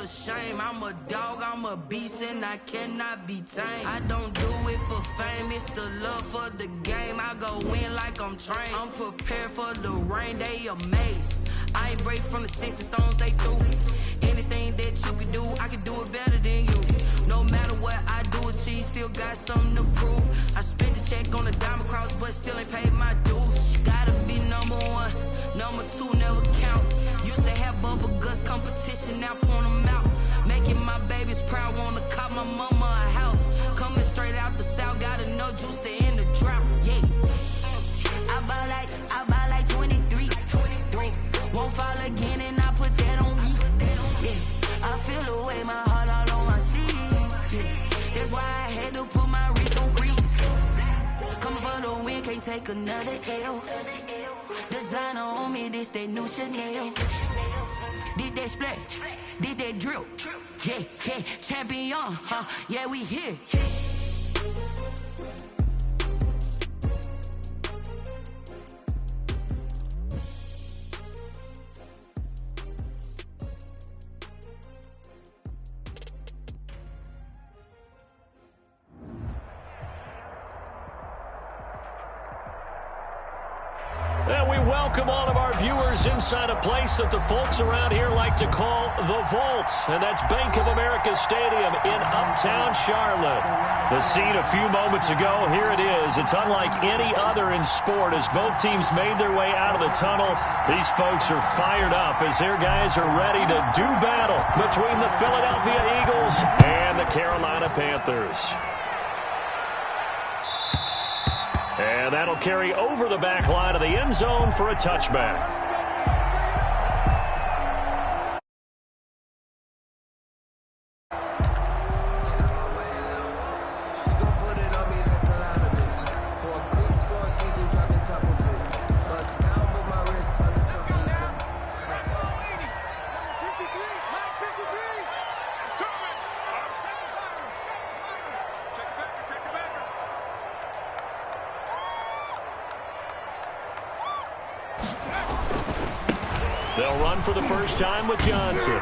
a shame. I'm a dog, I'm a beast, and I cannot be tamed. I don't do it for fame, it's the love for the game. I go in like I'm trained. I'm prepared for the rain, they amazed. I ain't break from the sticks and stones they threw. Anything that you can do, I can do it better than you. No matter what I do achieve, still got something to prove. I spent the check on the diamond cross, but still ain't paid my dues. Gotta be number one, number two never count. Used to have bubble guts competition, now point them out. Making my babies proud, wanna cop my mama a house. Coming straight out the south, got enough juice to end the drought. Yeah, I buy like 23. Won't fall again, and I put that on me. Yeah, I feel the way, my heart all on my sleeve. Yeah, that's why I had to put my wrist on freeze. Coming for the win, can't take another L. Designer on me, this that new Chanel. Did that splash, did that drill. Yeah, yeah, champion, huh? Yeah, we here. And we welcome all of our viewers inside a place that the folks around here like to call the Vault. And that's Bank of America Stadium in Uptown Charlotte. The scene a few moments ago, here it is. It's unlike any other in sport as both teams made their way out of the tunnel. These folks are fired up as their guys are ready to do battle between the Philadelphia Eagles and the Carolina Panthers. And that'll carry over the back line of the end zone for a touchback. They'll run for the first time with Johnson.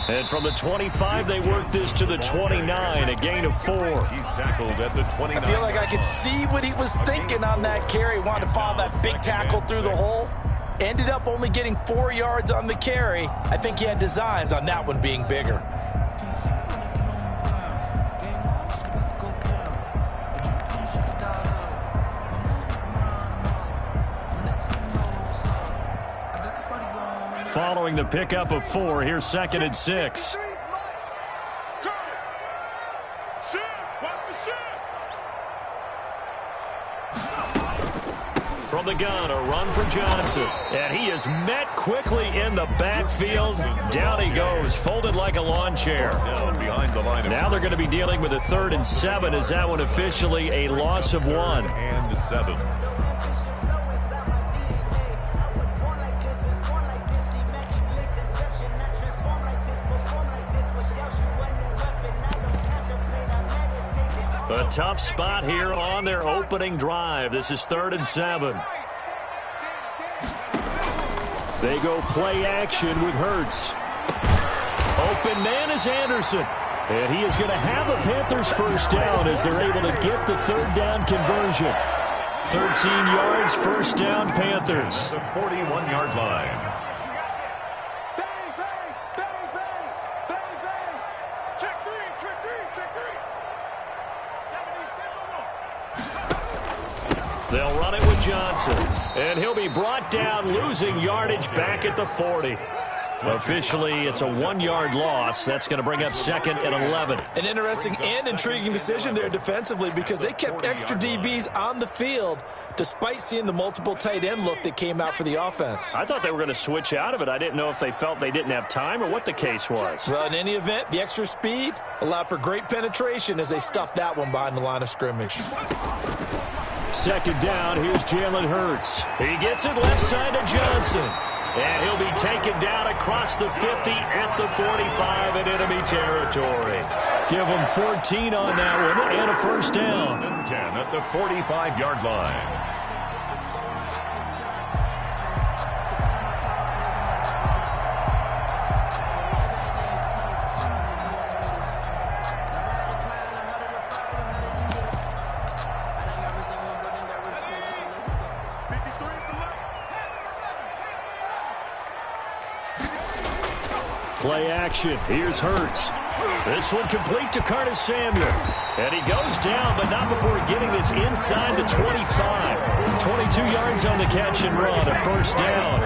And from the 25, they work this to the 29, a gain of 4. He's tackled at the 29. I feel like I could see what he was thinking on that carry. Wanted to follow that big tackle through the hole. Ended up only getting 4 yards on the carry. I think he had designs on that one being bigger. Following the pickup of 4, here's 2nd and 6. From the gun, a run for Johnson. And he is met quickly in the backfield. Down he goes, folded like a lawn chair. Down behind the line. Now they're going to be dealing with a 3rd and 7. Is that one officially a loss of 1? And 7. A tough spot here on their opening drive. This is 3rd and 7. They go play action with Hurts. Open man is Anderson. And he is going to have a Panthers first down as they're able to get the 3rd down conversion. 13 yards, first down, Panthers. The 41-yard line. They'll run it with Johnson. And he'll be brought down, losing yardage back at the 40. Officially, it's a 1-yard loss. That's going to bring up 2nd and 11. An interesting and intriguing decision there defensively because they kept extra DBs on the field despite seeing the multiple tight end look that came out for the offense. I thought they were going to switch out of it. I didn't know if they felt they didn't have time or what the case was. Well, in any event, the extra speed allowed for great penetration as they stuffed that one behind the line of scrimmage. 2nd down, here's Jalen Hurts. He gets it left side to Johnson. And he'll be taken down across the 50 at the 45 in enemy territory. Give him 14 on that one and a first down. 10 at the 45-yard line. Play action. Here's Hurts. This one complete to Curtis Samuel. And he goes down, but not before getting this inside the 25. 22 yards on the catch and run, a first down.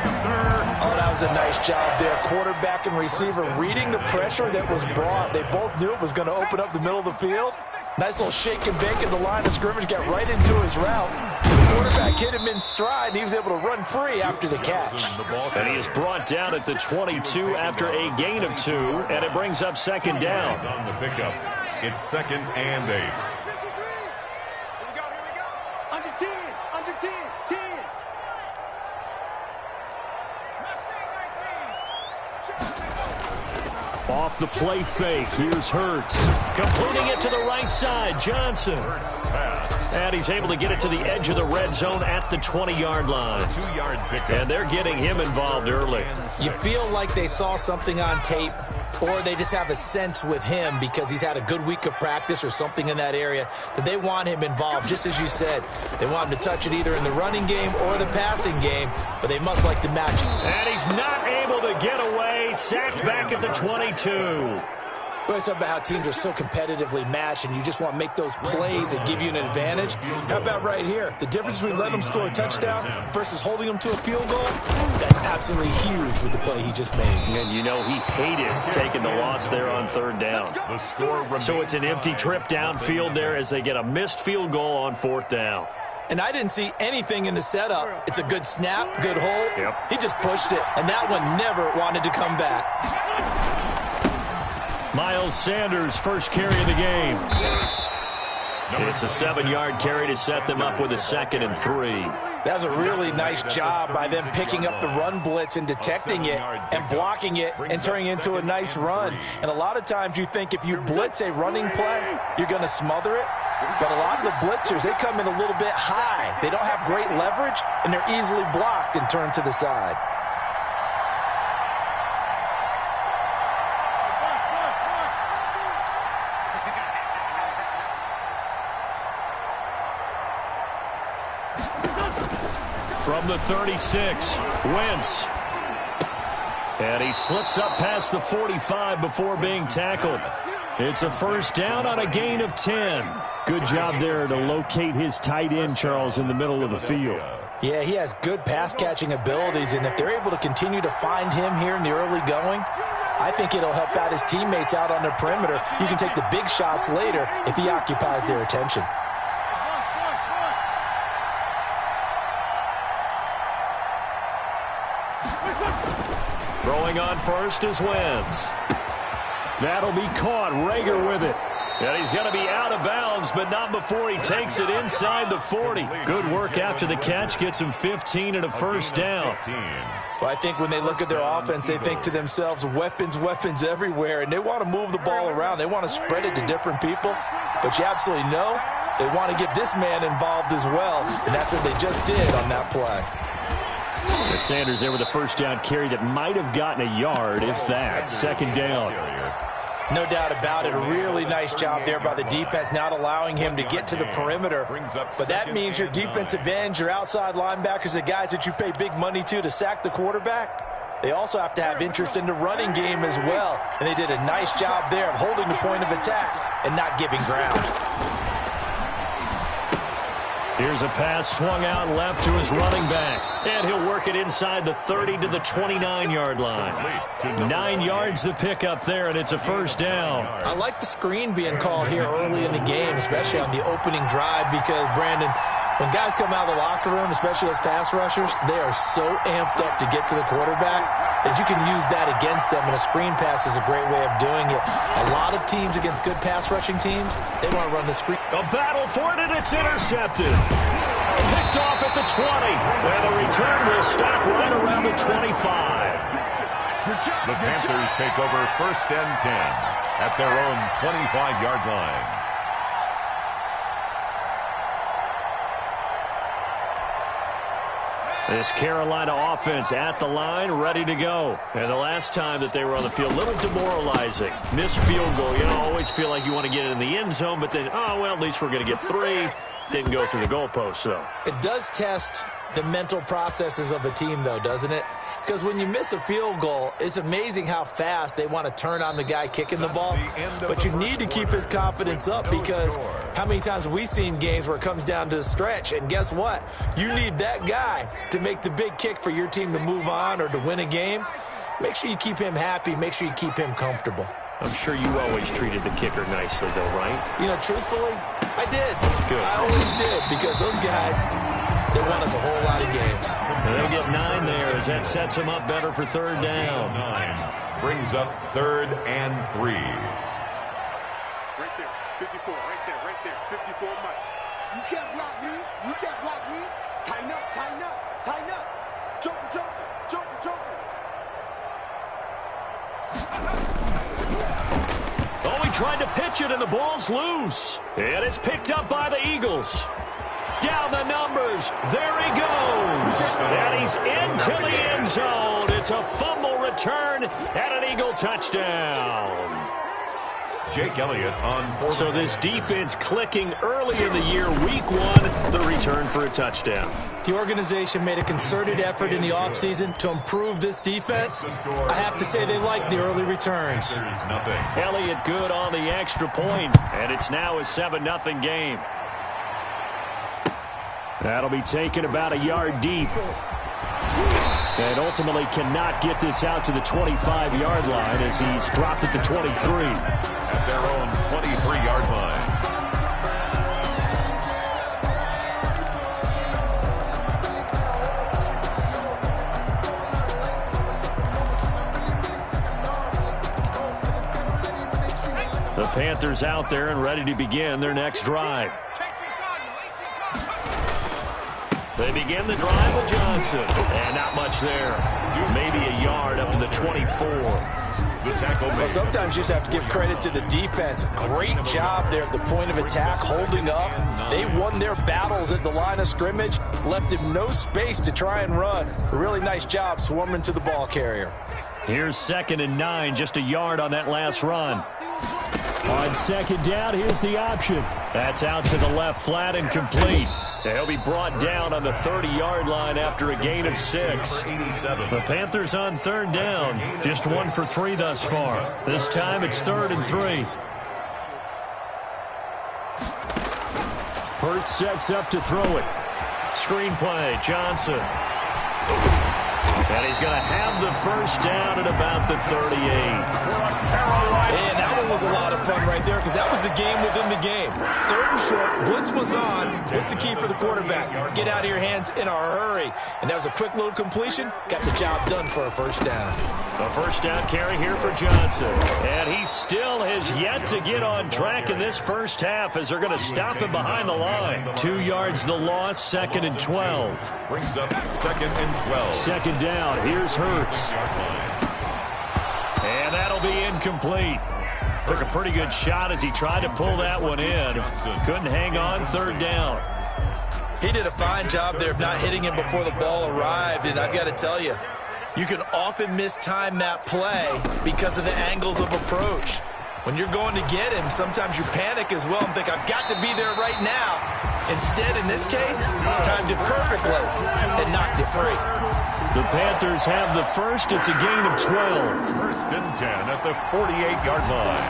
Oh, that was a nice job there. Quarterback and receiver reading the pressure that was brought. They both knew it was going to open up the middle of the field. Nice little shake and bake at the line of scrimmage, got right into his route. The quarterback hit him in stride, and he was able to run free after the catch. And he is brought down at the 22 after a gain of 2, and it brings up second down. On the pickup, it's 2nd and 8. Under 10, under 10, 10. Off the play fake, here's Hurts. Completing it to the right side, Johnson. And he's able to get it to the edge of the red zone at the 20-yard line. 2-yard pickup. And they're getting him involved early. You feel like they saw something on tape, or they just have a sense with him because he's had a good week of practice or something in that area that they want him involved. Just as you said, they want him to touch it either in the running game or the passing game, but they must like the match. And he's not able to get away. Sacked back at the 22. Well, it's about how teams are so competitively matched, and you just want to make those plays that give you an advantage. How about right here? The difference between letting them score a touchdown versus holding them to a field goal, that's absolutely huge with the play he just made. And you know he hated taking the loss there on third down. The score So it's an empty trip downfield there as they get a missed field goal on 4th down. And I didn't see anything in the setup. It's a good snap, good hold. Yep. He just pushed it, and that one never wanted to come back. Miles Sanders, first carry of the game. It's a 7-yard carry to set them up with a 2nd and 3. That was a really nice job by them picking up the run blitz and detecting it and blocking it and turning it into a nice run. And a lot of times you think if you blitz a running play, you're going to smother it. But a lot of the blitzers, they come in a little bit high. They don't have great leverage, and they're easily blocked and turned to the side. From the 36, Wentz. And he slips up past the 45 before being tackled. It's a first down on a gain of 10. Good job there to locate his tight end, Charles, in the middle of the field. Yeah, he has good pass-catching abilities, and if they're able to continue to find him here in the early going, I think it'll help out his teammates out on the perimeter. You can take the big shots later if he occupies their attention. Throwing on first is Wentz. That'll be caught. Rager with it. And he's going to be out of bounds, but not before he takes it inside the 40. Good work after the catch. Gets him 15 and a first down. Well, I think when they look at their offense, they think to themselves, weapons, weapons everywhere, and they want to move the ball around. They want to spread it to different people, but you absolutely know they want to get this man involved as well, and that's what they just did on that play. The Sanders there with a first down carry that might have gotten a yard, if that. Second down. No doubt about it. A really nice job there by the defense, not allowing him to get to the perimeter. But that means your defensive ends, your outside linebackers, the guys that you pay big money to sack the quarterback, they also have to have interest in the running game as well. And they did a nice job there of holding the point of attack and not giving ground. Here's a pass swung out left to his running back. And he'll work it inside the 30 to the 29-yard line. 9 yards to pick up there, and it's a first down. I like the screen being called here early in the game, especially on the opening drive, because, Brandon, when guys come out of the locker room, especially as pass rushers, they are so amped up to get to the quarterback that you can use that against them, and a screen pass is a great way of doing it. A lot of teams against good pass rushing teams, they want to run the screen. A battle for it, and it's intercepted. Picked off at the 20, and the return will stop right around the 25. The Panthers take over 1st and 10 at their own 25-yard line. This Carolina offense at the line, ready to go. And the last time that they were on the field, a little demoralizing. Missed field goal. You know, always feel like you want to get it in the end zone, but then, oh, well, at least we're going to get 3. Didn't go through the goalpost, so. It does test the mental processes of a team, though, doesn't it? Because when you miss a field goal, it's amazing how fast they want to turn on the guy kicking the ball. But you need to keep his confidence up, because how many times have we seen games where it comes down to the stretch? And guess what? You need that guy to make the big kick for your team to move on or to win a game. Make sure you keep him happy. Make sure you keep him comfortable. I'm sure you always treated the kicker nicely, though, right? You know, truthfully, I did. Good. I always did, because those guys, they won us a whole lot of games. And they'll get 9 there as that sets them up better for third down. 9 brings up 3rd and 3. Right there, 54, right there, 54 Mike. You can't block me, you can't block me. Tighten up, tighten up, tighten up. Joker, joker, joker, joker. Oh, he tried to pitch it, and the ball's loose. And it's picked up by the Eagles. Down the numbers. There he goes. And he's into the end zone. It's a fumble return and an Eagle touchdown. Jake Elliott on 4th. So this defense clicking early in the year, week 1, the return for a touchdown. The organization made a concerted effort in the offseason to improve this defense. I have to say they like the early returns. Elliott good on the extra point, and it's now a 7-0 game. That'll be taken about a yard deep. And ultimately cannot get this out to the 25-yard line as he's dropped at the 23. At their own 23-yard line. The Panthers out there and ready to begin their next drive. They begin the drive with Johnson. And not much there. Maybe a yard up to the 24. Well, sometimes you just have to give credit to the defense. Great job there at the point of attack, holding up. They won their battles at the line of scrimmage, left him no space to try and run. A really nice job swarming to the ball carrier. Here's 2nd and 9, just a yard on that last run. On 2nd down, here's the option. That's out to the left, flat and complete. He'll be brought down on the 30-yard line after a gain of 6. The Panthers on 3rd down. Just 1 for 3 thus far. This time it's 3rd and 3. Hurts sets up to throw it. Screen play, Johnson. And he's going to have the first down at about the 38. And that one was a lot of fun right there, because that was the game within the game. 3rd and short, blitz was on. What's the key for the quarterback? Get out of your hands in a hurry. And that was a quick little completion. Got the job done for a first down. A first down carry here for Johnson. And he still has yet to get on track in this first half as they're going to stop him behind the line. 2 yards the loss, 2nd and 12. Brings up 2nd and 12. 2nd down, here's Hurts. And that'll be incomplete. Took a pretty good shot as he tried to pull that one in. Couldn't hang on, 3rd down. He did a fine job there of not hitting him before the ball arrived, and I've got to tell you, you can often mistime that play because of the angles of approach. When you're going to get him, sometimes you panic as well and think, I've got to be there right now. Instead, in this case, timed it perfectly and knocked it free. The Panthers have the first. It's a gain of 12. 1st and 10 at the 48-yard line.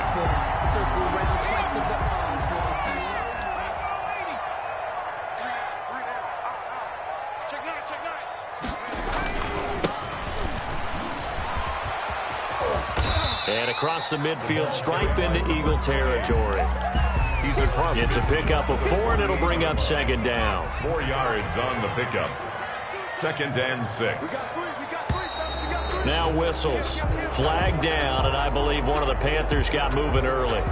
And across the midfield stripe into Eagle territory. He's across. It's a pickup of 4, and it'll bring up 2nd down. 4 yards on the pickup. 2nd and 6. Now whistles. Flag down, and I believe one of the Panthers got moving early.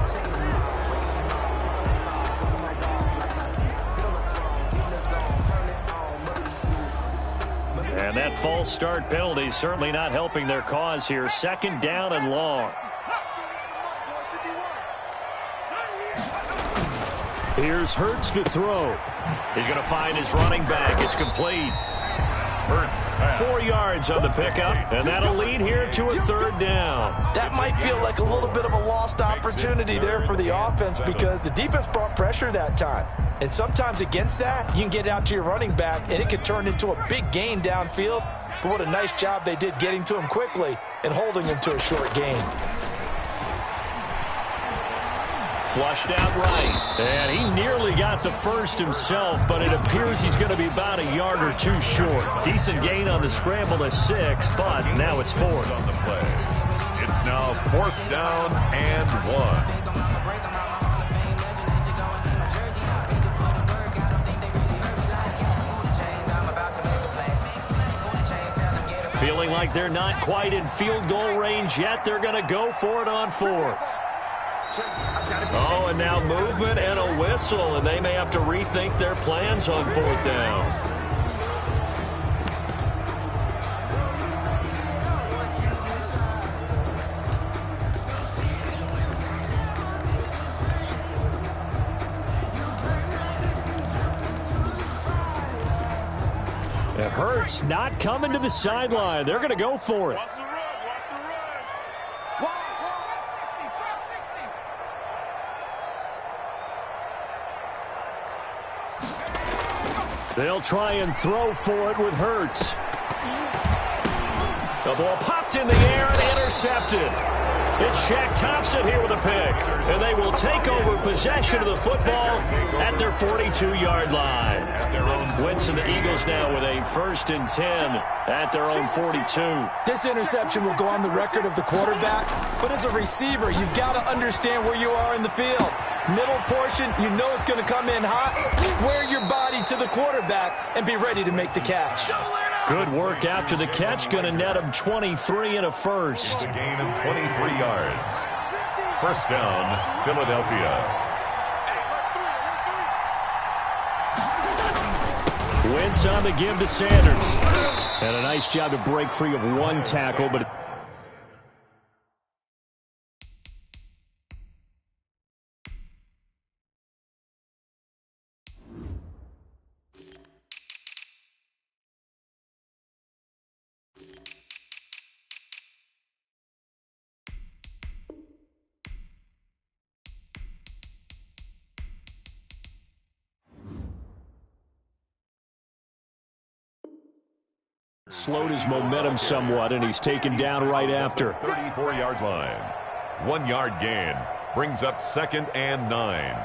And that false start penalty is certainly not helping their cause here. 2nd down and long. Here's Hurts to throw. He's going to find his running back. It's complete. Hurts. 4 yards on the pickup, and that'll lead here to a 3rd down. That might feel like a little bit of a lost opportunity. opportunity there for the offense because the defense brought pressure that time. And sometimes against that, you can get out to your running back, and it could turn into a big gain downfield. But what a nice job they did getting to him quickly and holding him to a short gain. Flushed out right. And he nearly got the first himself, but it appears he's going to be about a yard or two short. Decent gain on the scramble to 6, but now it's 4th. On the play. It's now 4th down and 1. Feeling like they're not quite in field goal range yet. They're going to go for it on 4th. Oh, and now movement and a whistle, and they may have to rethink their plans on 4th down. It hurts not coming to the sideline. They're going to go for it. Watch the run. Watch the run. They'll try and throw for it with Hurts. The ball popped in the air and intercepted. It's Shaq Thompson here with a pick. And they will take over possession of the football at their 42-yard line. Wentz and the Eagles now with a 1st and 10 at their own 42. This interception will go on the record of the quarterback, but as a receiver, you've got to understand where you are in the field. Middle portion, you know it's going to come in hot. Square your body to the quarterback and be ready to make the catch. Good work after the catch. Going to net him 23 and a first. A gain of 23 yards. 1st down, Philadelphia. Wentz on the give to Sanders. And a nice job to break free of one tackle, but slowed his momentum somewhat, and he's taken down right after. 34-yard line. 1 yard gain. Brings up 2nd and 9.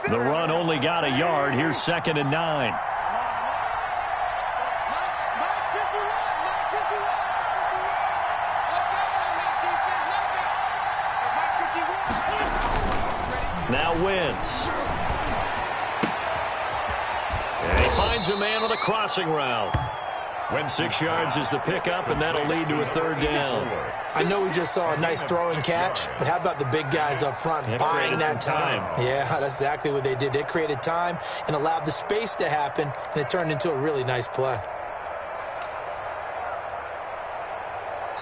The run only got a yard. Here's 2nd and 9. Now Wentz. And he finds a man on the crossing route. When 6 yards is the pickup, and that'll lead to a 3rd down. I know we just saw a nice throwing catch, but how about the big guys up front buying that time? Yeah, that's exactly what they did. They created time and allowed the space to happen, and it turned into a really nice play.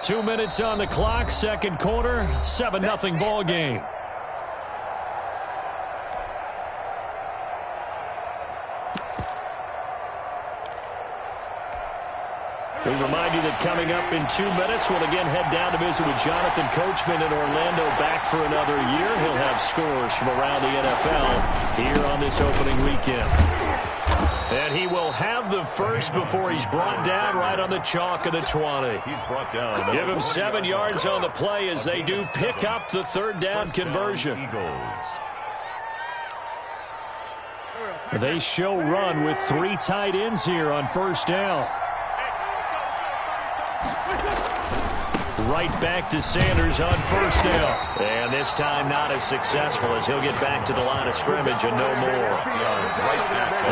2 minutes on the clock, 2nd quarter, 7-0 ball game. We remind you that coming up in 2 minutes, we'll again head down to visit with Jonathan Coachman in Orlando, back for another year. He'll have scores from around the NFL here on this opening weekend. And he will have the first before he's brought down right on the chalk of the 20. He's brought down. Give him 7 yards on the play as they do pick up the 3rd down conversion. They show run with 3 tight ends here on 1st down. Right back to Sanders on 1st down. And this time not as successful as he'll get back to the line of scrimmage and no more.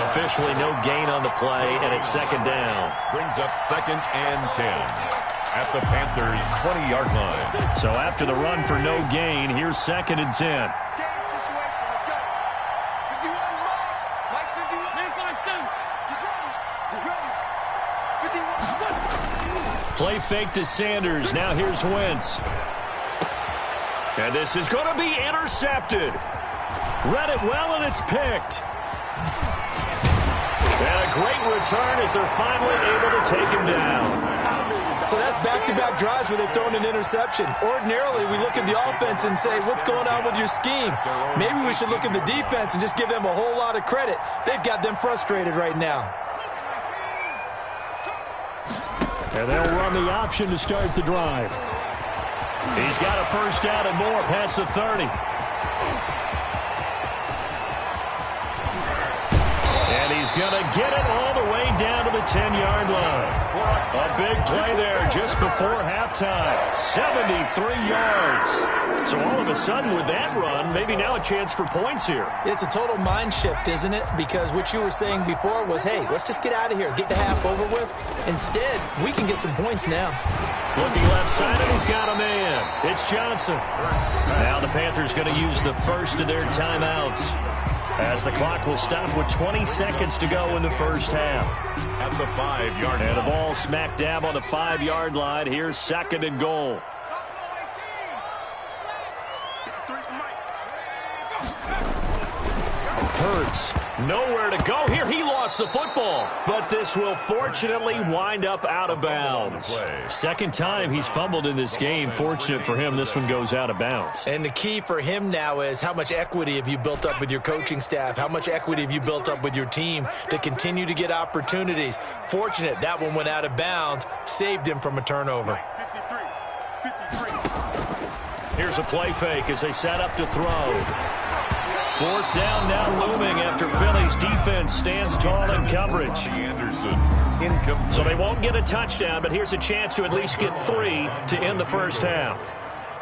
Officially no gain on the play, and it's 2nd down. Brings up 2nd and 10 at the Panthers' 20-yard line. So after the run for no gain, here's 2nd and 10. Play fake to Sanders. Now here's Wentz. And this is going to be intercepted. Read it well, and it's picked. And a great return as they're finally able to take him down. So that's back-to-back drives where they've thrown an interception. Ordinarily, we look at the offense and say, what's going on with your scheme? Maybe we should look at the defense and just give them a whole lot of credit. They've got them frustrated right now. And they'll run the option to start the drive. He's got a first down and more past the 30. And he's going to get it all the way down to the 10-yard line. A big play there just before halftime. 73 yards. So all of a sudden with that run, maybe now a chance for points here. It's a total mind shift, isn't it? Because what you were saying before was, hey, let's just get out of here, get the half over with. Instead, we can get some points now. Looking left side, and he's got a man. It's Johnson. Now the Panthers going to use the first of their timeouts, as the clock will stop with 20 seconds to go in the first half. At the 5-yard line. And the ball smack dab on the 5-yard line. Here's second and goal. Hurts. Nowhere to go here. He lost the football. But this will fortunately wind up out of bounds. Second time he's fumbled in this game. Fortunate for him, this one goes out of bounds. And the key for him now is how much equity have you built up with your coaching staff? How much equity have you built up with your team to continue to get opportunities? Fortunate that one went out of bounds. Saved him from a turnover. 53. Here's a play fake as they set up to throw. Fourth down now looming after Philly's defense stands tall in coverage. Anderson, so they won't get a touchdown, but here's a chance to at least get 3 to end the first half.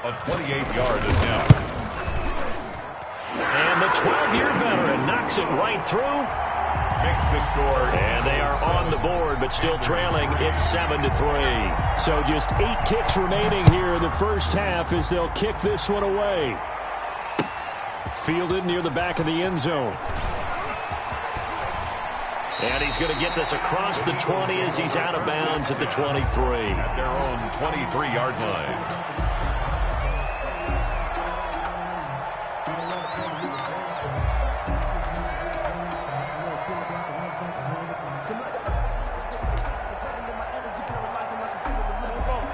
A 28-yard attempt. And the 12-year veteran knocks it right through. Makes the score. And they are on the board, but still trailing. It's 7-3. So just 8 ticks remaining here in the first half as they'll kick this one away. Fielded near the back of the end zone. And he's going to get this across the 20 as he's out of bounds at the 23. At their own 23-yard line.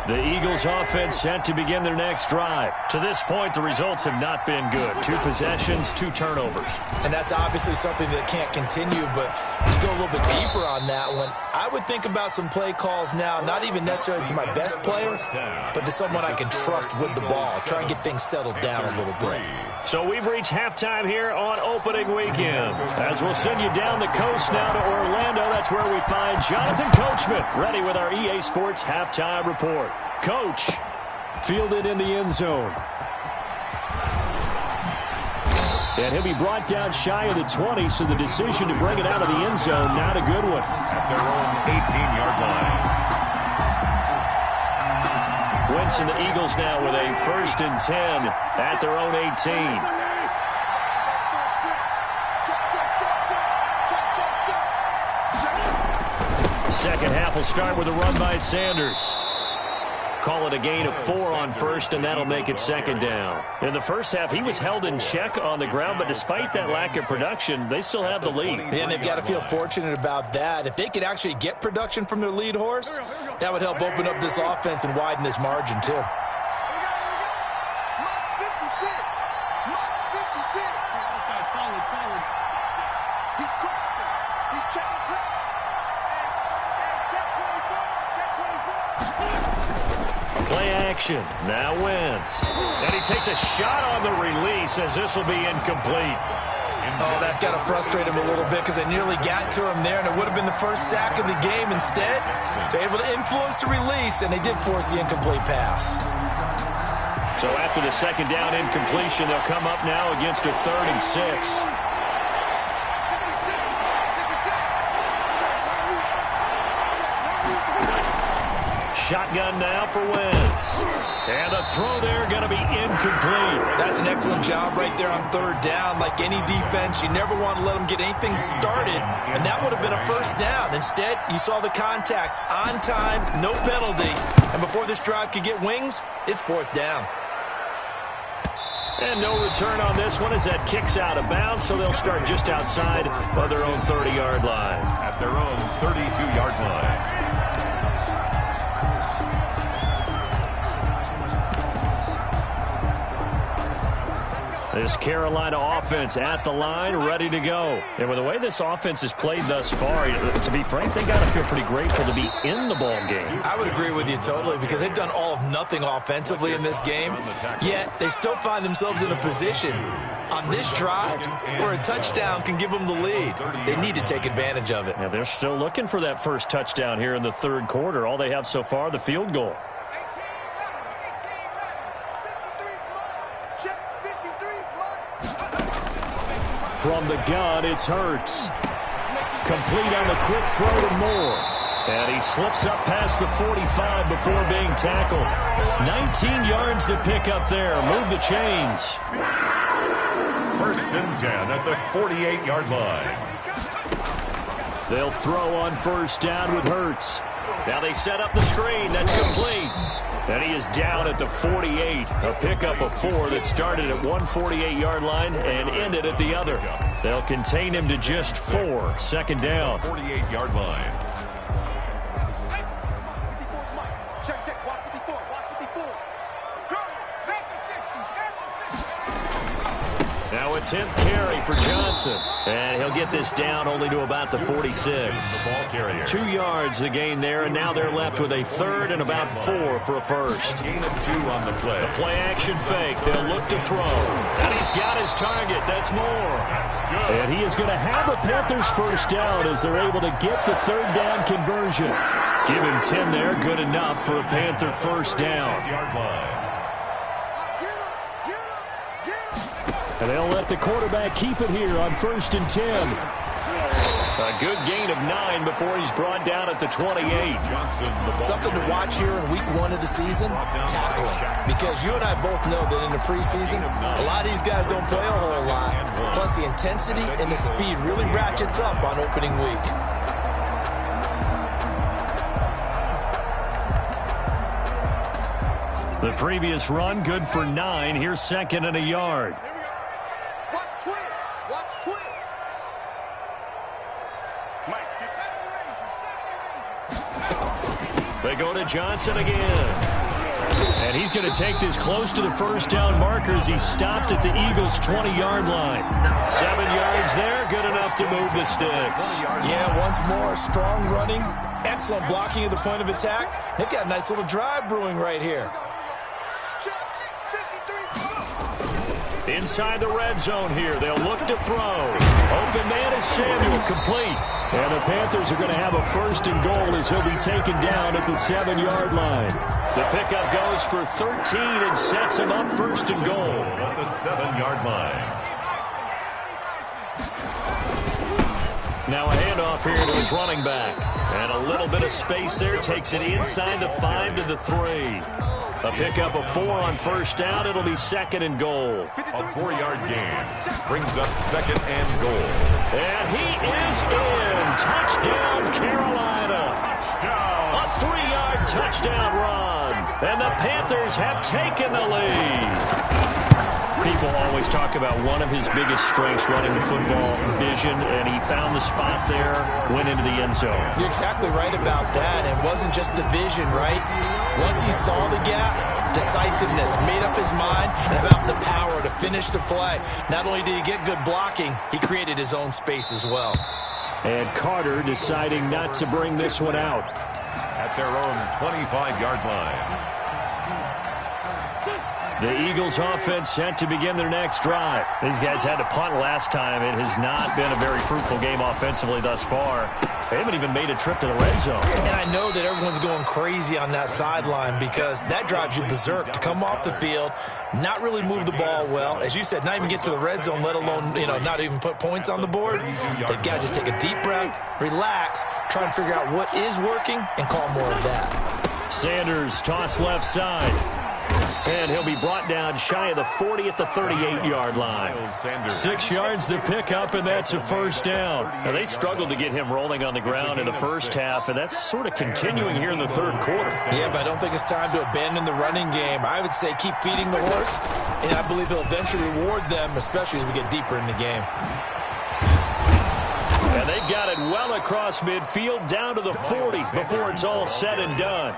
The Eagles offense set to begin their next drive. To this point, the results have not been good. 2 possessions, 2 turnovers. And that's obviously something that can't continue, but to go a little bit deeper on that one, I would think about some play calls now, not even necessarily to my best player, but to someone I can trust with the ball. Try and get things settled down a little bit. So we've reached halftime here on opening weekend. As we'll send you down the coast now to Orlando, that's where we find Jonathan Coachman, ready with our EA Sports halftime report. Coach, fielded in the end zone. And he'll be brought down shy of the 20, so the decision to bring it out of the end zone, not a good one. At their own 18-yard line. Wentz and the Eagles now with a 1st and 10 at their own 18. Second half will start with a run by Sanders. Call it a gain of 4 on first, and that'll make it 2nd down. In the first half, he was held in check on the ground, but despite that lack of production, they still have the lead. Yeah, and they've got to feel fortunate about that. If they could actually get production from their lead horse, that would help open up this offense and widen this margin, too. Now Wentz. And he takes a shot on the release as this will be incomplete. Oh, that's got to frustrate him a little bit because they nearly got to him there, and it would have been the first sack of the game. Instead, they're able to influence the release, and they did force the incomplete pass. So after the 2nd down incompletion, they'll come up now against a 3rd and 6. Shotgun now for Wentz. And the throw there going to be incomplete. That's an excellent job right there on 3rd down. Like any defense, you never want to let them get anything started, and that would have been a 1st down. Instead, you saw the contact on time, no penalty, and before this drive could get wings, it's 4th down. And no return on this one as that kicks out of bounds, so they'll start just outside of their own 30-yard line. At their own 32-yard line. This Carolina offense at the line, ready to go. And with the way this offense has played thus far, to be frank, they got to feel pretty grateful to be in the ball game. I would agree with you totally because they've done all of nothing offensively in this game, yet they still find themselves in a position on this drive where a touchdown can give them the lead. They need to take advantage of it. Yeah, they're still looking for that first touchdown here in the third quarter. All they have so far, the field goal. From the gun, it's Hurts. Complete on the quick throw to Moore. And he slips up past the 45 before being tackled. 19 yards to pick up there. Move the chains. First and 10 at the 48-yard line. They'll throw on first down with Hurts. Now they set up the screen. That's complete. And he is down at the 48. A pickup of 4 that started at one 48-yard line and ended at the other. They'll contain him to just 4. Second down. 48-yard line. Check. Watch 54. Now a 10th carry for Johnson. And he'll get this down only to about the 46. The ball carrier. 2 yards the gain there, and now they're left with a third and about 4 for a first. Gain of 2 on the play. The play action fake. They'll look to throw. And he's got his target. That's Moore. And he is going to have a Panthers first down as they're able to get the third down conversion. Give him 10 there. Good enough for a Panther first down. And they'll let the quarterback keep it here on first and 10. A good gain of 9 before he's brought down at the 28. Something to watch here in week 1 of the season, tackling. Because you and I both know that in the preseason, a lot of these guys don't play a whole lot. Plus the intensity and the speed really ratchets up on opening week. The previous run good for 9. Here's second and a yard. They go to Johnson again. And he's going to take this close to the first down marker as he's stopped at the Eagles' 20-yard line. 7 yards there, good enough to move the sticks. Yeah, once more, strong running, excellent blocking at the point of attack. They've got a nice little drive brewing right here. Inside the red zone here, they'll look to throw. Open man is Samuel, complete. And the Panthers are going to have a first and goal as he'll be taken down at the 7-yard line. The pickup goes for 13 and sets him up first and goal. At the 7-yard line. Now a handoff here to his running back. And a little bit of space there takes it inside the 5 to the 3. A pickup of 4 on first down. It'll be second and goal. A 4-yard gain brings up second and goal. And he is in. Touchdown, Carolina. Touchdown. A 3-yard touchdown run. And the Panthers have taken the lead. People always talk about one of his biggest strengths running the football, vision, and he found the spot there, went into the end zone. You're exactly right about that. It wasn't just the vision, right? Once he saw the gap, decisiveness, made up his mind, and about the power to finish the play. Not only did he get good blocking, he created his own space as well. And Carter deciding not to bring this one out. At their own 25-yard line. The Eagles offense set to begin their next drive. These guys had to punt last time. It has not been a very fruitful game offensively thus far. They haven't even made a trip to the red zone. And I know that everyone's going crazy on that sideline because that drives you berserk to come off the field, not really move the ball well. As you said, not even get to the red zone, let alone, not even put points on the board. They've got to just take a deep breath, relax, try and figure out what is working and call more of that. Sanders toss left side. And he'll be brought down shy of the 40 at the 38-yard line. 6 yards the pickup, and that's a first down. Now, they struggled to get him rolling on the ground in the first half, and that's sort of continuing here in the third quarter. Yeah, but I don't think it's time to abandon the running game. I would say keep feeding the horse, and I believe he'll eventually reward them, especially as we get deeper in the game. And they've got it well across midfield down to the 40 before it's all said and done.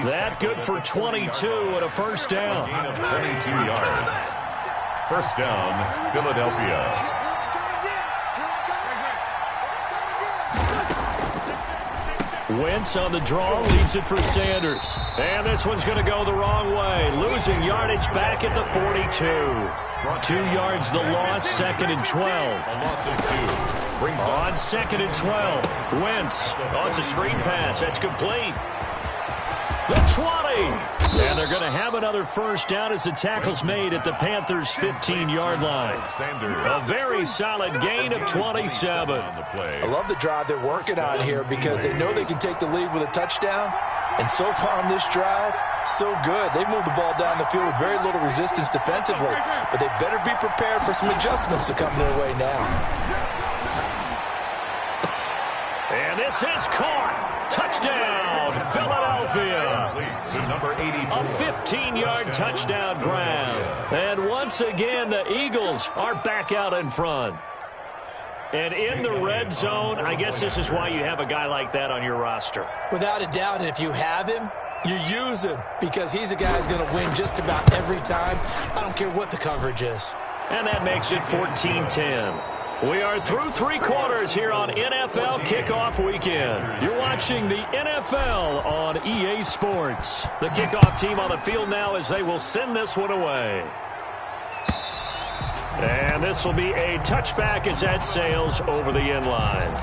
That good for 22 and a first down. 22 yards. First down, Philadelphia. Wentz on the draw, leaves it for Sanders. And this one's going to go the wrong way. Losing yardage back at the 42. 2 yards the loss, second and 12. On second and 12, Wentz. Oh, it's a screen pass. That's complete. The 20. And they're going to have another first down as the tackle's made at the Panthers' 15-yard line. A very solid gain of 27. I love the drive they're working on here because they know they can take the lead with a touchdown. And so far on this drive, so good. They moved the ball down the field with very little resistance defensively. But they better be prepared for some adjustments to come their way now. And this is caught. Touchdown, Philadelphia. A 15-yard touchdown grab. And once again, the Eagles are back out in front. And in the red zone, I guess this is why you have a guy like that on your roster. Without a doubt, and if you have him, you use him because he's a guy who's going to win just about every time. I don't care what the coverage is. And that makes it 14-10. We are through 3 quarters here on NFL Kickoff Weekend. You're watching the NFL on EA Sports. The kickoff team on the field now as they will send this one away. And this will be a touchback as that sails over the end line.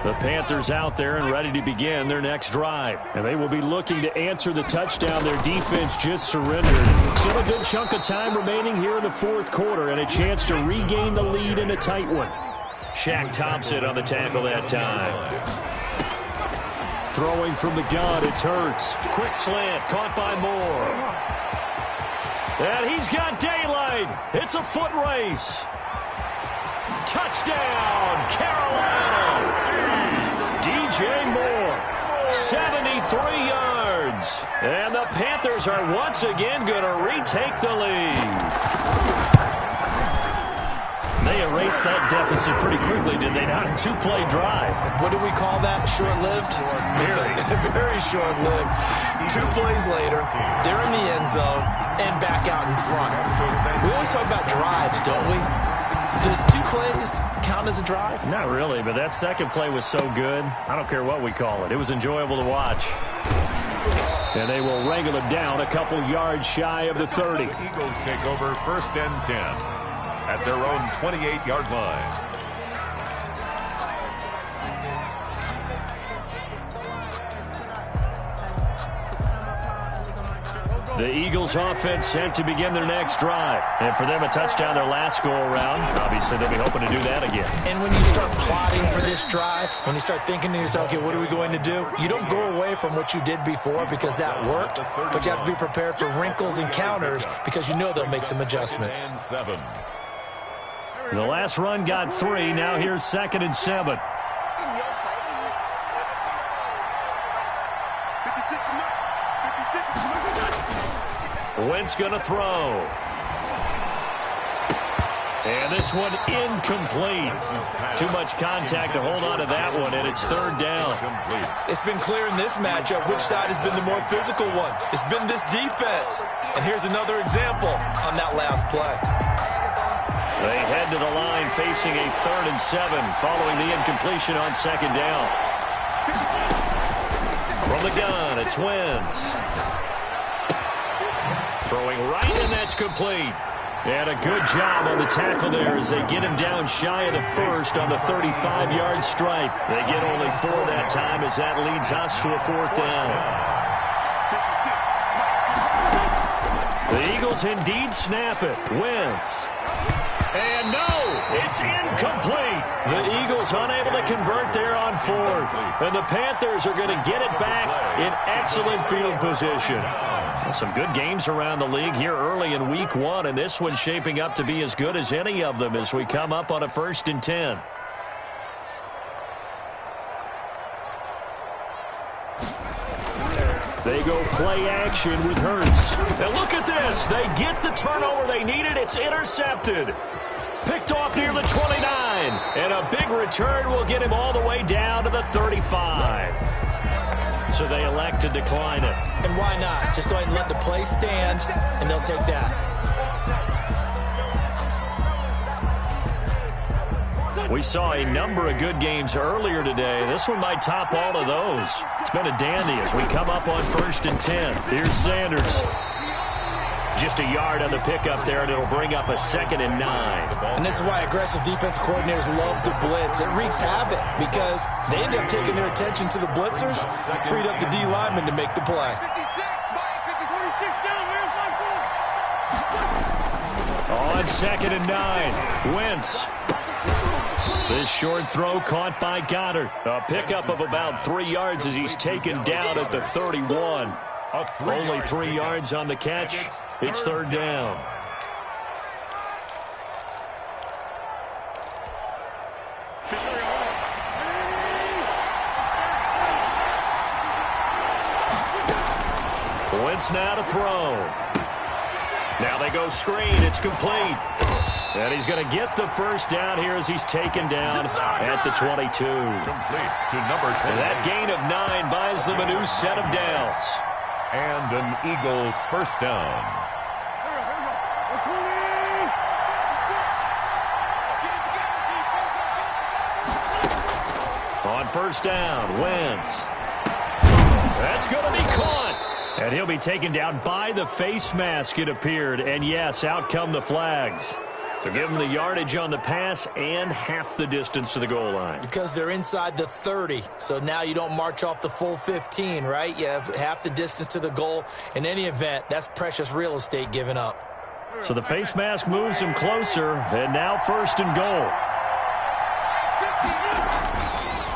The Panthers out there and ready to begin their next drive. And they will be looking to answer the touchdown their defense just surrendered. Still a good chunk of time remaining here in the fourth quarter and a chance to regain the lead in a tight one. Shaq Thompson on the tackle that time. Throwing from the gun, it's Hurts. Quick slant, caught by Moore. And he's got daylight. It's a foot race. Touchdown, Carolina. DJ Moore, 73 yards. And the Panthers are once again going to retake the lead. They erased that deficit pretty quickly, did they not? A 2-play drive. What do we call that? Short-lived? Very short-lived. 2 plays later, they're in the end zone and back out in front. We always talk about drives, don't we? Does 2 plays count as a drive? Not really, but that second play was so good. I don't care what we call it. It was enjoyable to watch. And they will wrangle it down a couple yards shy of the 30. The Eagles take over first and 10 at their own 28-yard line. The Eagles offense set to begin their next drive. And for them, a touchdown their last go-around. Obviously, they'll be hoping to do that again. And when you start plotting for this drive, when you start thinking to yourself, okay, what are we going to do? You don't go away from what you did before because that worked, but you have to be prepared for wrinkles and counters because you know they'll make some adjustments. The last run got 3. Now here's 2nd and 7. Wentz going to throw. And this one incomplete. Too much contact to hold on to that one, and it's 3rd down. It's been clear in this matchup which side has been the more physical one. It's been this defense. And here's another example on that last play. They head to the line facing a 3rd and 7 following the incompletion on 2nd down. From the gun, it's Wentz. Throwing right, and that's complete. And a good job on the tackle there as they get him down shy of the 1st on the 35-yard stripe. They get only 4 that time as that leads us to a 4th down. The Eagles indeed snap it. Wentz. And no, it's incomplete. The Eagles unable to convert there on fourth. And the Panthers are going to get it back in excellent field position. Some good games around the league here early in week 1, and this one's shaping up to be as good as any of them as we come up on a 1st and 10. They go play action with Hurts. And look at this. They get the turnover they needed. It's intercepted. Picked off near the 29. And a big return will get him all the way down to the 35. So they elect to decline it. And why not? Just go ahead and let the play stand, and they'll take that. We saw a number of good games earlier today. This one might top all of those. It's been a dandy as we come up on 1st and 10. Here's Sanders. Just a yard on the pickup there, and it'll bring up a 2nd and 9. And this is why aggressive defensive coordinators love to blitz. It wreaks havoc because they end up taking their attention to the blitzers, freed up the D lineman to make the play. On 2nd and 9, Wentz. This short throw caught by Goddard. A pickup of about 3 yards as he's taken down at the 31. Only 3 yards on the catch. It's 3rd down. Wentz now to throw. Now they go screen. It's complete. And he's going to get the 1st down here as he's taken down at the 22. Complete to number 20. And that gain of 9 buys them a new set of downs. And an Eagles 1st down. On 1st down, Wentz. That's going to be caught. And he'll be taken down by the face mask, it appeared. And yes, out come the flags. So give them the yardage on the pass and half the distance to the goal line. Because they're inside the 30, so now you don't march off the full 15, right? You have half the distance to the goal. In any event, that's precious real estate given up. So the face mask moves him closer, and now 1st and goal.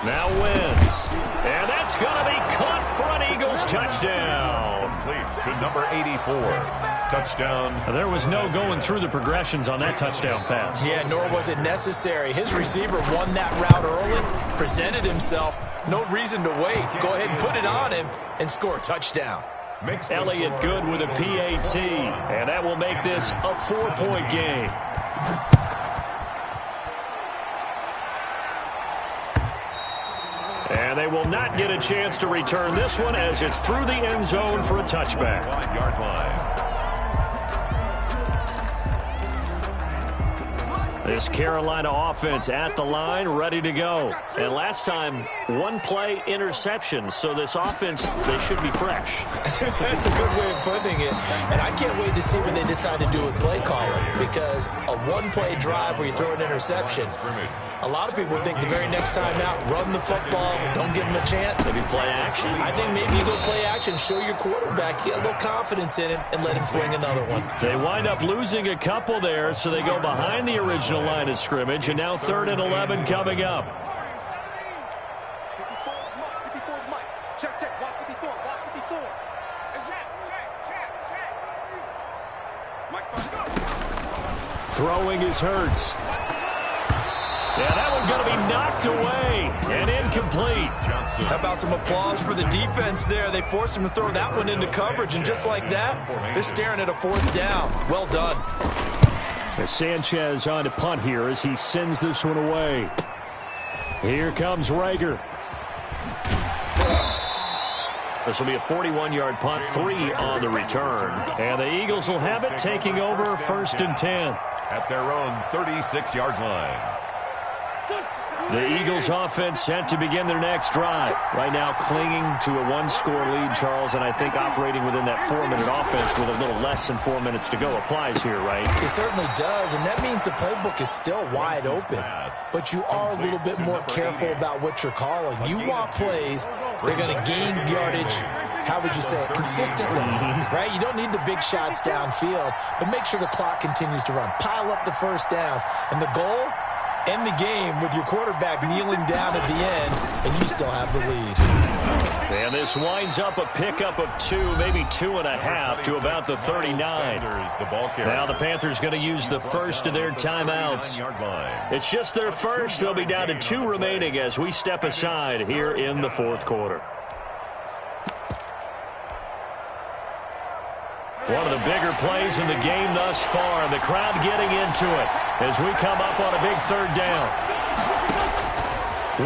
Now Wentz. And that's going to be caught for an Eagles touchdown. Complete to number 84. Touchdown. There was no going through the progressions on that touchdown pass. Yeah, nor was it necessary. His receiver won that route early, presented himself. No reason to wait. Go ahead and put it on him and score a touchdown. Elliott good with a PAT, and that will make this a 4-point game. And they will not get a chance to return this one as it's through the end zone for a touchback. 5-yard line. This Carolina offense at the line, ready to go. And last time, 1-play interception. So this offense, they should be fresh. That's a good way of putting it. And I can't wait to see what they decide to do with play calling. Because a 1-play drive where you throw an interception, a lot of people think the very next time out, run the football, don't give them a chance. Maybe play action. I think maybe you go play action, show your quarterback, get a little confidence in him, and let him fling another one. They wind up losing a couple there, so they go behind the original line of scrimmage, and now 3rd and 11 coming up. Check, check, watch 54, watch 54. Throwing is Hurts. Yeah, that one's going to be knocked away and incomplete. How about some applause for the defense there? They forced him to throw that one into coverage, and just like that, they're staring at a 4th down. Well done. As Sanchez on to punt here as he sends this one away. Here comes Rager. This will be a 41-yard punt, 3 on the return. And the Eagles will have it, taking over 1st and 10. At their own 36-yard line. The Eagles offense set to begin their next drive. Right now clinging to a one-score lead, Charles, and I think operating within that 4-minute offense with a little less than 4 minutes to go applies here, right? It certainly does, and that means the playbook is still wide open. But you are a little bit more careful about what you're calling. You want plays that are going to gain yardage, how would you say it, consistently, right? You don't need the big shots downfield, but make sure the clock continues to run. Pile up the first downs, and the goal, end the game with your quarterback kneeling down at the end, and you still have the lead. And this winds up a pickup of 2, maybe 2.5 to about the 39. Now the Panthers going to use the first of their timeouts. It's just their first. They'll be down to 2 remaining as we step aside here in the fourth quarter. One of the bigger plays in the game thus far. The crowd getting into it as we come up on a big third down.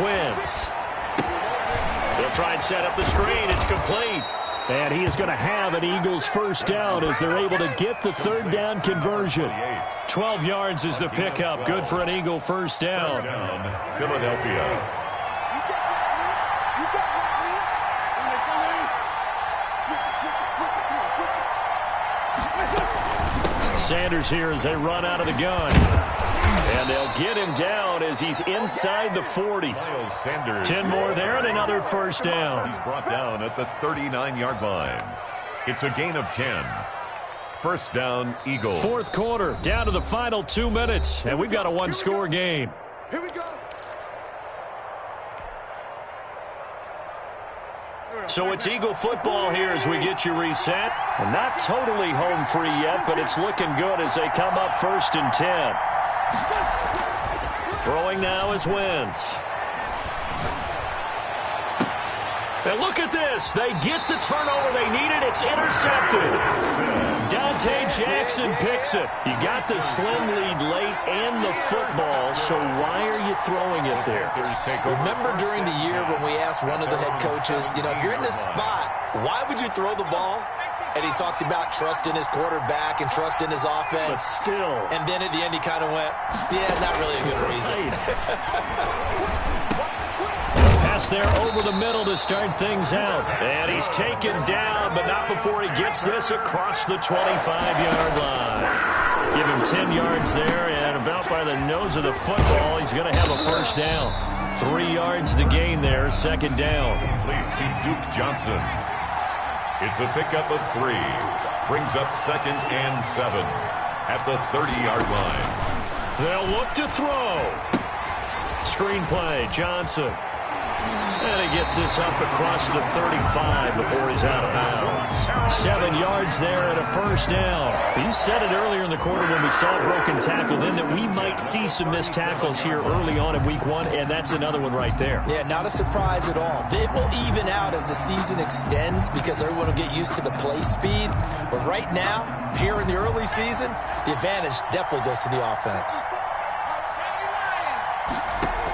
Wentz. They'll try and set up the screen. It's complete. And he is going to have an Eagles first down as they're able to get the third down conversion. 12 yards is the pickup. Good for an Eagle first down. Philadelphia. Sanders here as they run out of the gun. And they'll get him down as he's inside the 40. 10 more there and another first down. He's brought down at the 39-yard line. It's a gain of 10. First down, Eagles. Fourth quarter, down to the final 2 minutes. And we've got a one-score game. Here we go. So it's Eagle football here as we get you reset. And not totally home free yet, but it's looking good as they come up 1st and 10. Throwing now is Wentz. And look at this. They get the turnover they needed. It's intercepted. Dante Jackson picks it. You got the slim lead late and the football, so why are you throwing it there? Remember during the year when we asked one of the head coaches, you know, if you're in this spot, why would you throw the ball? And he talked about trust in his quarterback and trust in his offense. But still. And then at the end he kind of went, yeah, not really a good reason. Pass there over the middle to start things out. And he's taken down, but not before he gets this across the 25-yard line. Give him 10 yards there, and about by the nose of the football, he's going to have a first down. 3 yards the gain there, second down. Complete to Duke Johnson. It's a pickup of 3. Brings up 2nd and 7 at the 30-yard line. They'll look to throw. Screenplay, Johnson. And he gets this up across the 35 before he's out of bounds. 7 yards there and a first down. You said it earlier in the quarter when we saw a broken tackle then that we might see some missed tackles here early on in week 1, and that's another one right there. Yeah, not a surprise at all. It will even out as the season extends because everyone will get used to the play speed. But right now, here in the early season, the advantage definitely goes to the offense.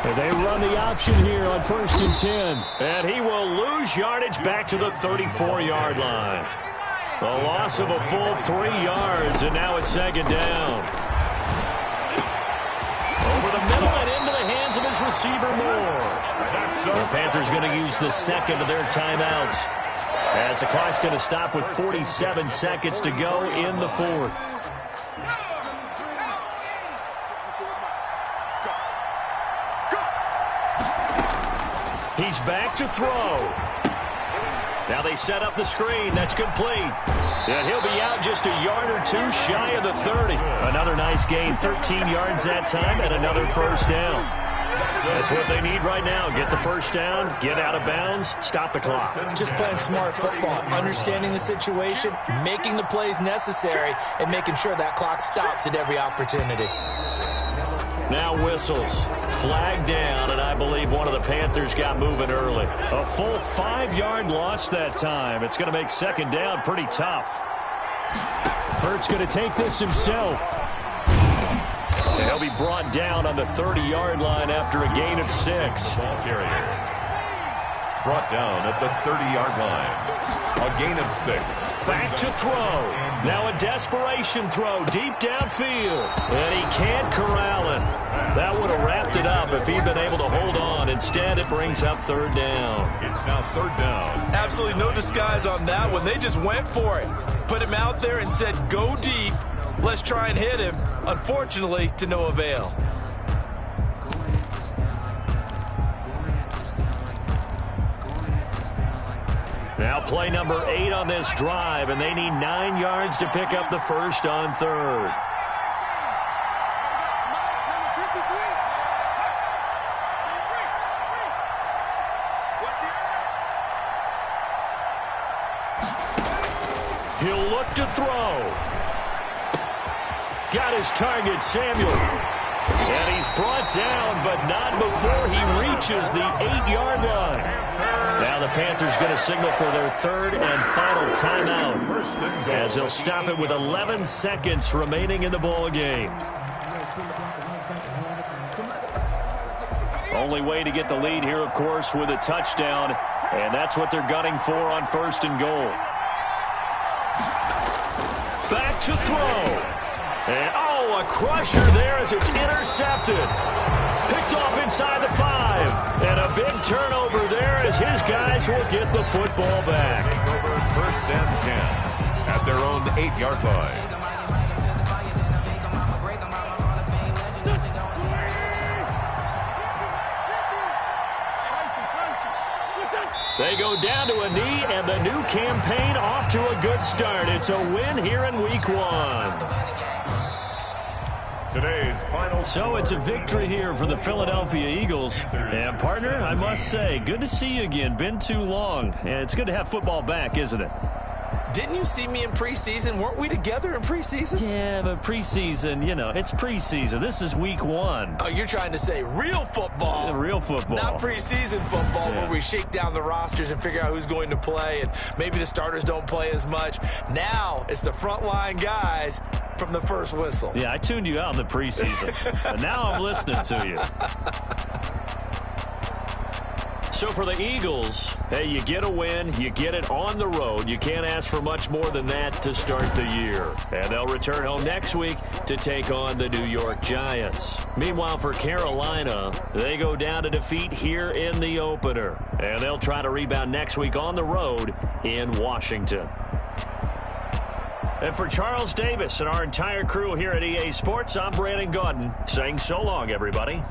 And they run the option here on 1st and 10. And he will lose yardage back to the 34-yard line. A loss of a full 3 yards, and now it's 2nd down. Over the middle and into the hands of his receiver, Moore. The Panthers going to use the second of their timeouts, as the clock's going to stop with 47 seconds to go in the fourth. He's back to throw. Now they set up the screen. That's complete. And he'll be out just a yard or 2 shy of the 30. Another nice gain, 13 yards that time, and another first down. That's what they need right now. Get the first down, get out of bounds, stop the clock. Just playing smart football, understanding the situation, making the plays necessary, and making sure that clock stops at every opportunity. Now whistles. Flag down, and I believe one of the Panthers got moving early. A full 5-yard loss that time. It's going to make 2nd down pretty tough. Hurt's going to take this himself. And he'll be brought down on the 30-yard line after a gain of 6. Ball carrier. brought down at the 30-yard line. A gain of 6. Back to throw. Now a desperation throw deep downfield. And he can't corral it. That would have wrapped it up if he'd been able to hold on. Instead, it brings up 3rd down. It's now 3rd down. Absolutely no disguise on that one. They just went for it. Put him out there and said, go deep. Let's try and hit him. Unfortunately, to no avail. Now play number 8 on this drive, and they need 9 yards to pick up the first on 3rd. He'll look to throw. Got his target, Samuel. And he's brought down, but not before he reaches the 8-yard line. Now the Panthers going to signal for their 3rd and final timeout, as they'll stop it with 11 seconds remaining in the ball game. Only way to get the lead here, of course, with a touchdown, and that's what they're gunning for on 1st and goal. Back to throw. And, a crusher there as it's intercepted. Picked off inside the 5. And a big turnover there as his guys will get the football back. Over 1st and 10 at their own 8-yard line. They go down to a knee, and the new campaign off to a good start. It's a win here in week 1. Today's final. So it's a victory here for the Philadelphia Eagles. And, partner, I must say, good to see you again. Been too long. And it's good to have football back, isn't it? Didn't you see me in preseason? Weren't we together in preseason? Yeah, but preseason, it's preseason. This is week 1. Oh, you're trying to say real football. Real football. Not preseason football, where we shake down the rosters and figure out who's going to play, and maybe the starters don't play as much. Now it's the frontline guys from the first whistle. Yeah, I tuned you out in the preseason. And now I'm listening to you. So for the Eagles, hey, you get a win, you get it on the road. You can't ask for much more than that to start the year. And they'll return home next week to take on the New York Giants. Meanwhile, for Carolina, they go down to defeat here in the opener. And they'll try to rebound next week on the road in Washington. And for Charles Davis and our entire crew here at EA Sports, I'm Brandon Gaudin saying so long, everybody.